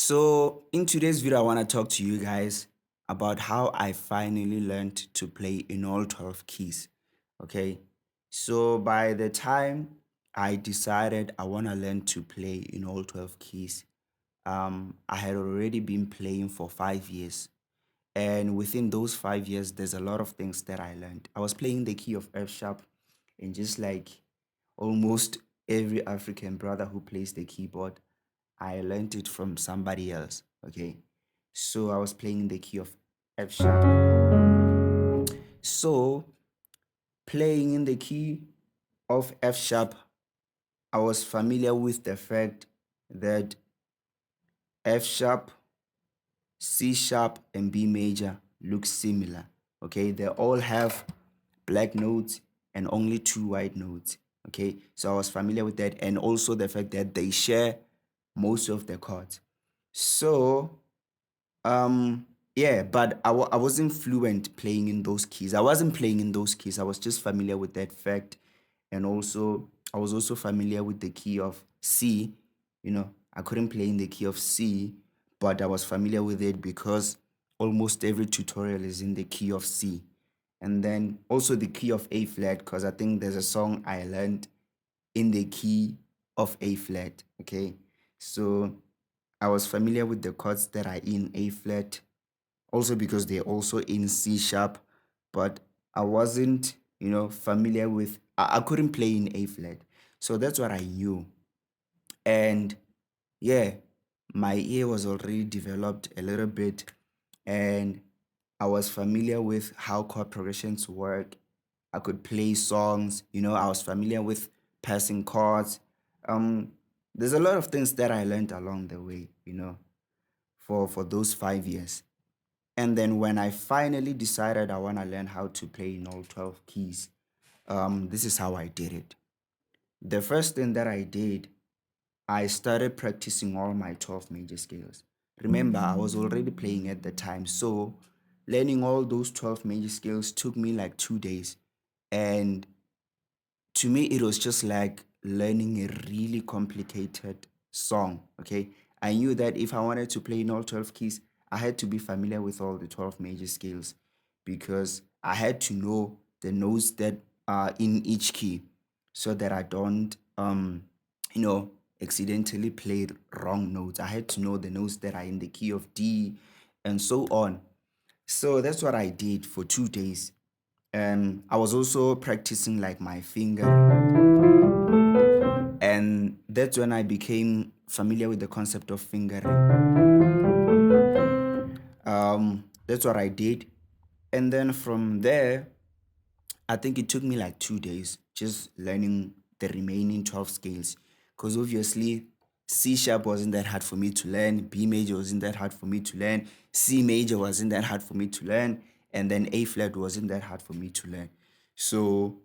So in today's video, I want to talk to you guys about how I finally learned to play in all 12 keys. Okay. So by the time I decided I want to learn to play in all 12 keys, I had already been playing for 5 years. And within those 5 years, there's a lot of things that I learned. I was playing the key of F sharp, and just like almost every African brother who plays the keyboard, I learned it from somebody else. Okay. So I was playing the key of F sharp. So playing in the key of F sharp, I was familiar with the fact that F sharp, C sharp, and B major look similar. Okay. They all have black notes and only two white notes. Okay. So I was familiar with that. And also the fact that they share most of the chords. So yeah, but I wasn't fluent playing in those keys. I wasn't playing in those keys. I was just familiar with that fact. And also, I was also familiar with the key of C. I couldn't play in the key of C, but I was familiar with it because almost every tutorial is in the key of C. And then also the key of A flat, because I think there's a song I learned in the key of A flat. Okay. So I was familiar with the chords that are in A flat, also because they're also in C sharp, but I wasn't, familiar with, I couldn't play in A flat. So that's what I knew. And yeah, my ear was already developed a little bit, and I was familiar with how chord progressions work. I could play songs, I was familiar with passing chords. There's a lot of things that I learned along the way, for those 5 years. And then when I finally decided I want to learn how to play in all 12 keys, this is how I did it. The first thing that I did, I started practicing all my 12 major scales. Remember, I was already playing at the time, so learning all those 12 major scales took me like 2 days. And to me, it was just like learning a really complicated song. Okay. I knew that if I wanted to play in all 12 keys, I had to be familiar with all the 12 major scales because I had to know the notes that are in each key so that I don't, you know, accidentally play wrong notes. I had to know the notes that are in the key of D and so on. So that's what I did for 2 days. And I was also practicing like my finger, and that's when I became familiar with the concept of fingering. That's what I did. And then from there, I think it took me like 2 days just learning the remaining 12 scales. Because obviously, C sharp wasn't that hard for me to learn, B major wasn't that hard for me to learn, C major wasn't that hard for me to learn, and then A flat wasn't that hard for me to learn. So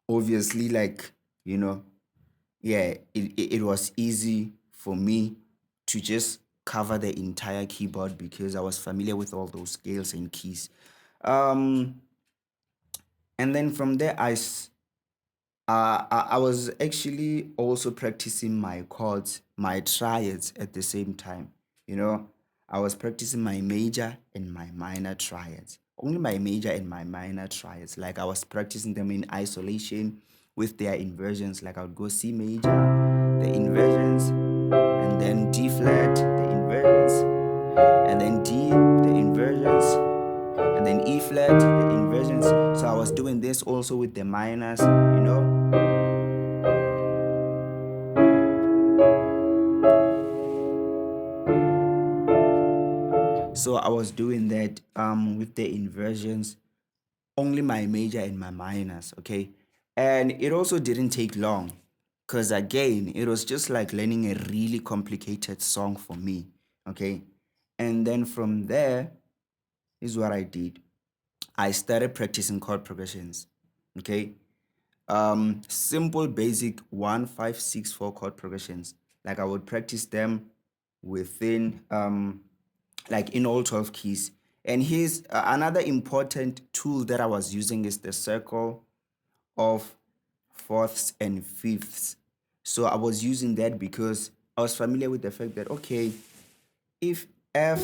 obviously, like, yeah, it was easy for me to just cover the entire keyboard because I was familiar with all those scales and keys. Um, and then from there, I was actually also practicing my chords, my triads at the same time. I was practicing my major and my minor triads. Only my major and my minor triads. Like I was practicing them in isolation with their inversions. Like I would go C major, the inversions, and then D flat, the inversions, and then D, the inversions, and then E flat, the inversions. So I was doing this also with the minors. So I was doing that with the inversions, only my major and my minors, okay? And it also didn't take long because again, it was just like learning a really complicated song for me, okay? And then from there is what I did. I started practicing chord progressions, okay? Simple basic 1 5 6 4 chord progressions. Like I would practice them within like in all 12 keys. And here's another important tool that I was using is the circle of fourths and fifths. So I was using that because I was familiar with the fact that, okay, if F,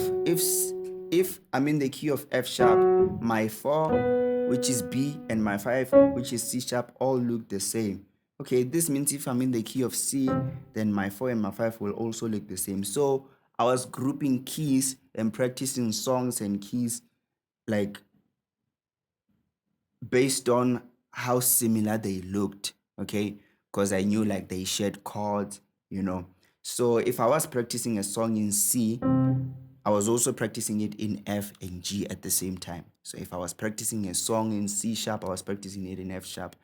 if I'm in the key of F sharp, my 4, which is B, and my 5, which is C sharp, all look the same. Okay, this means if I'm in the key of C, then my 4 and my 5 will also look the same. So I was grouping keys and practicing songs and keys like based on how similar they looked, okay? Because I knew like they shared chords, you know. So if I was practicing a song in C, I was also practicing it in F and G at the same time. So if I was practicing a song in C sharp, I was practicing it in F sharp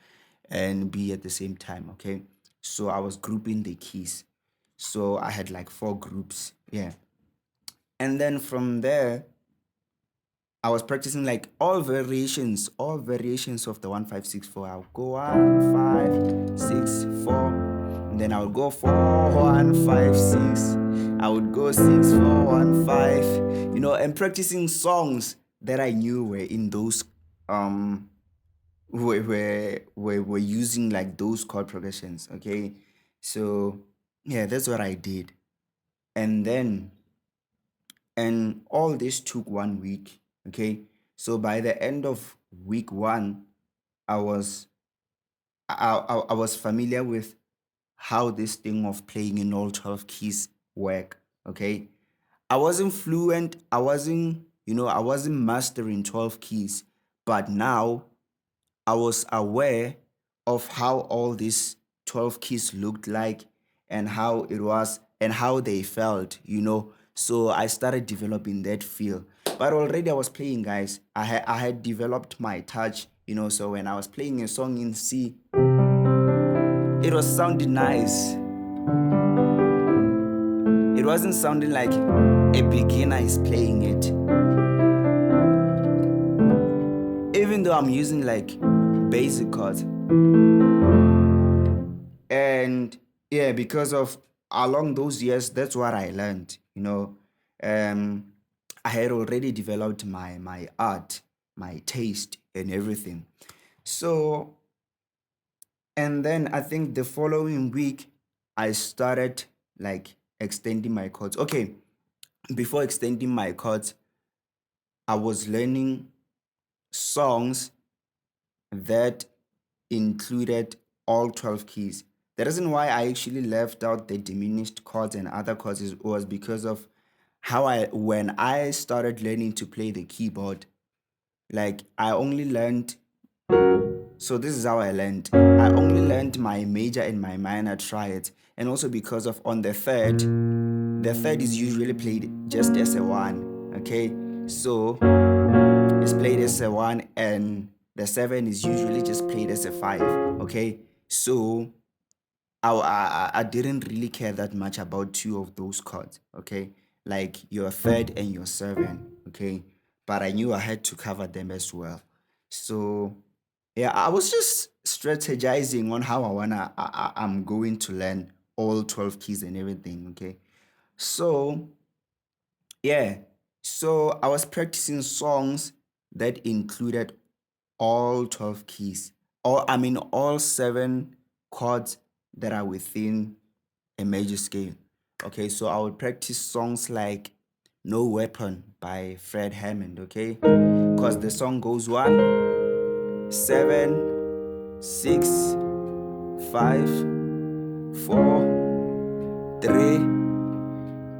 and B at the same time, okay? So I was grouping the keys. So I had like 4 groups, yeah. And then from there, I was practicing like all variations of the 1 5 6 4. I'll go 1 5 6 4, and then I would go 4 1 5 6. I would go 6 4 1 5. And practicing songs that I knew were in those were using like those chord progressions. Okay, so yeah, that's what I did, and then and all this took 1 week. Okay, so by the end of week 1, I was I was familiar with how this thing of playing in all 12 keys work. Okay, I wasn't fluent, I wasn't mastering 12 keys, but now I was aware of how all these 12 keys looked like and how it was and how they felt. So I started developing that feel. But already I was playing, guys. I had developed my touch. So when I was playing a song in C, it was sounding nice. It wasn't sounding like a beginner is playing it. Even though I'm using like basic chords. And yeah, because of along those years, that's what I learned. I had already developed my art, my taste, and everything. So, and then I think the following week, I started like extending my chords. Okay, before extending my chords, I was learning songs that included all 12 keys. The reason why I actually left out the diminished chords and other chords was because of when I started learning to play the keyboard, like I only learned, so this is how I learned. I only learned my major and my minor triads. And also because of on the third is usually played just as a 1, okay? So is played as a 1 and the 7 is usually just played as a 5, okay? So I didn't really care that much about 2 of those chords, okay? Like your third and your 7, okay? But I knew I had to cover them as well. So yeah, I was just strategizing on how I'm going to learn all 12 keys and everything, okay? So yeah, so I was practicing songs that included all 12 keys, all 7 chords that are within a major scale. Okay, so I would practice songs like No Weapon by Fred Hammond, okay? Because the song goes 1 7 6 5 4 3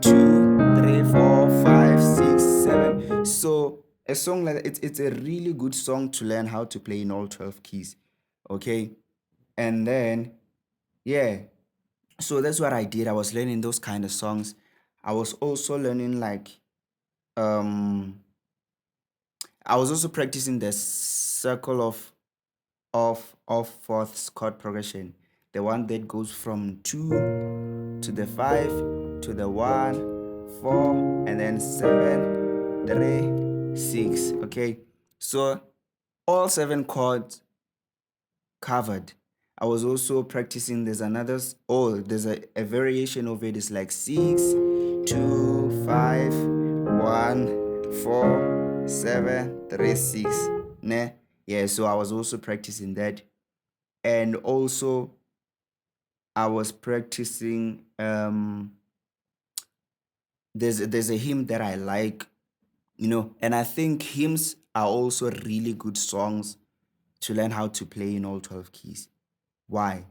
2 3 4 5 6 7. So a song like that, it's a really good song to learn how to play in all 12 keys. Okay. And then yeah. So that's what I did. I was learning those kind of songs. I was also learning like um I was also practicing the circle of fourths chord progression. The one that goes from 2 to the 5 to the 1, 4, and then 7, 3, 6. Okay. So all 7 chords covered. I was also practicing. There's a variation of it. It's like 6, 2, 5, 1, 4, 7, 3, 6. Ne? Yeah, so I was also practicing that. And also I was practicing there's a hymn that I like, and I think hymns are also really good songs to learn how to play in all 12 keys. Why?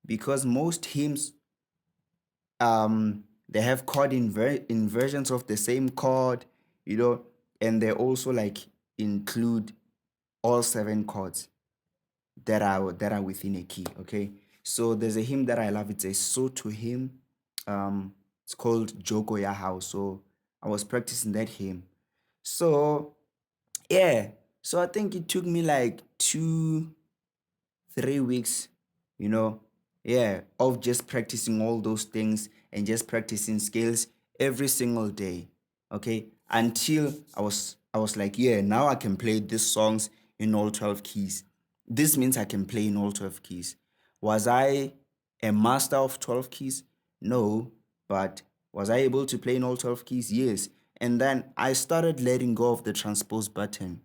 Because most hymns, they have chord inversions of the same chord, you know, and they also like include all seven chords that are within a key. Okay, so there's a hymn that I love. It's a Soto hymn. It's called Joko Ya House. So I was practicing that hymn. So yeah, so I think it took me like 3 weeks, you know, yeah, of just practicing all those things and just practicing scales every single day. Okay. Until I was like, yeah, now I can play these songs in all 12 keys. This means I can play in all 12 keys. Was I a master of 12 keys? No. But was I able to play in all 12 keys? Yes. And then I started letting go of the transpose button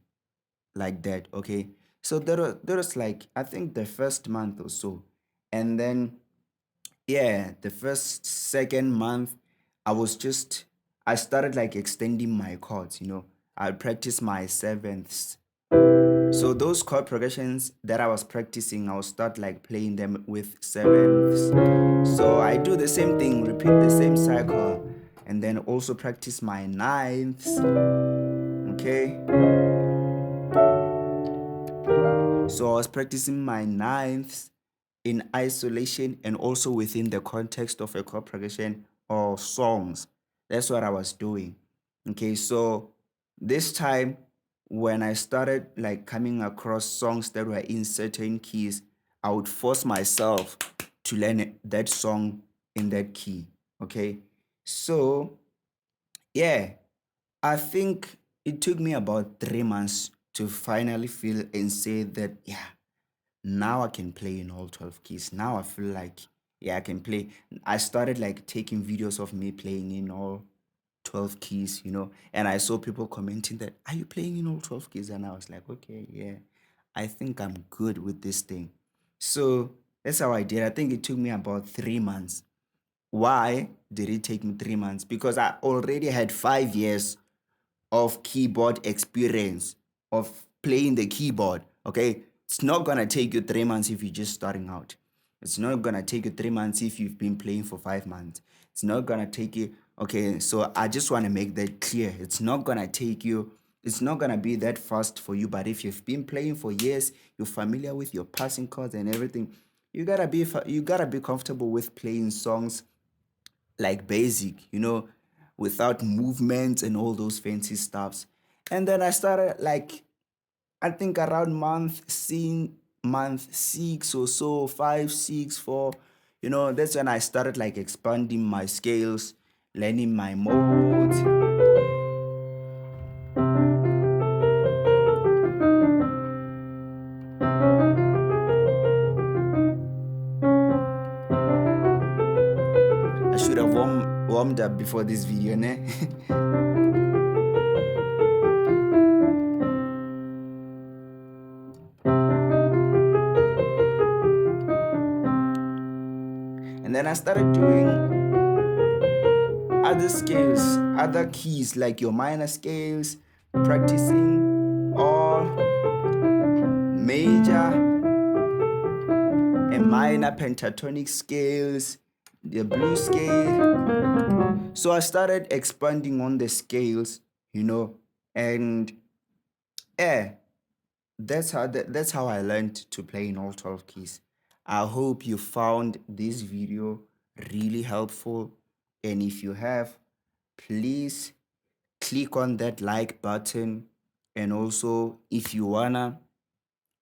like that. Okay. So there was like, I think the first month or so. And then yeah, the first second month, I started like extending my chords. I practice my sevenths. So those chord progressions that I was practicing, I will start like playing them with sevenths. So I do the same thing, repeat the same cycle, and then also practice my ninths. Okay. So I was practicing my ninths in isolation and also within the context of a chord progression or songs. That's what I was doing. Okay, so this time when I started like coming across songs that were in certain keys, I would force myself to learn that song in that key. Okay, so yeah, I think it took me about 3 months to finally feel and say that, yeah, now I can play in all 12 keys. Now I feel like, yeah, I can play. I started like taking videos of me playing in all 12 keys, and I saw people commenting that, are you playing in all 12 keys? And I was like, okay, yeah, I think I'm good with this thing. So that's how I did. I think it took me about 3 months. Why did it take me 3 months? Because I already had 5 years of keyboard experience of playing the keyboard. Okay, it's not gonna take you 3 months if you're just starting out. It's not gonna take you 3 months if you've been playing for 5 months. It's not gonna take you. Okay, so I just want to make that clear. It's not gonna take you. It's not gonna be that fast for you. But if you've been playing for years, you're familiar with your passing chords and everything. You gotta be comfortable with playing songs like basic, without movements and all those fancy stuffs. And then I started like, I think around month 6 or so, 5, 6, 4, that's when I started like expanding my scales, learning my modes. I should have warmed up before this video, ne? And then I started doing other scales, other keys like your minor scales, practicing all major and minor pentatonic scales, the blues scale. So I started expanding on the scales, and yeah, that's how I learned to play in all 12 keys. I hope you found this video really helpful, and if you have, please click on that like button, and also if you wanna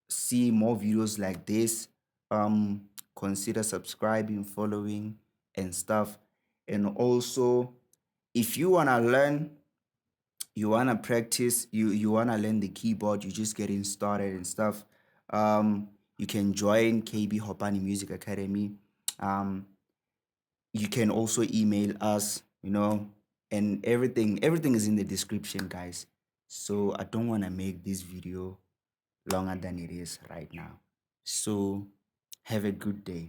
see more videos like this, um consider subscribing, following and stuff. And also, if you want to learn, you want to practice, you want to learn the keyboard, you're just getting started and stuff, you can join KB Hopane Music Academy. You can also email us, and everything is in the description, guys. So I don't want to make this video longer than it is right now. So have a good day.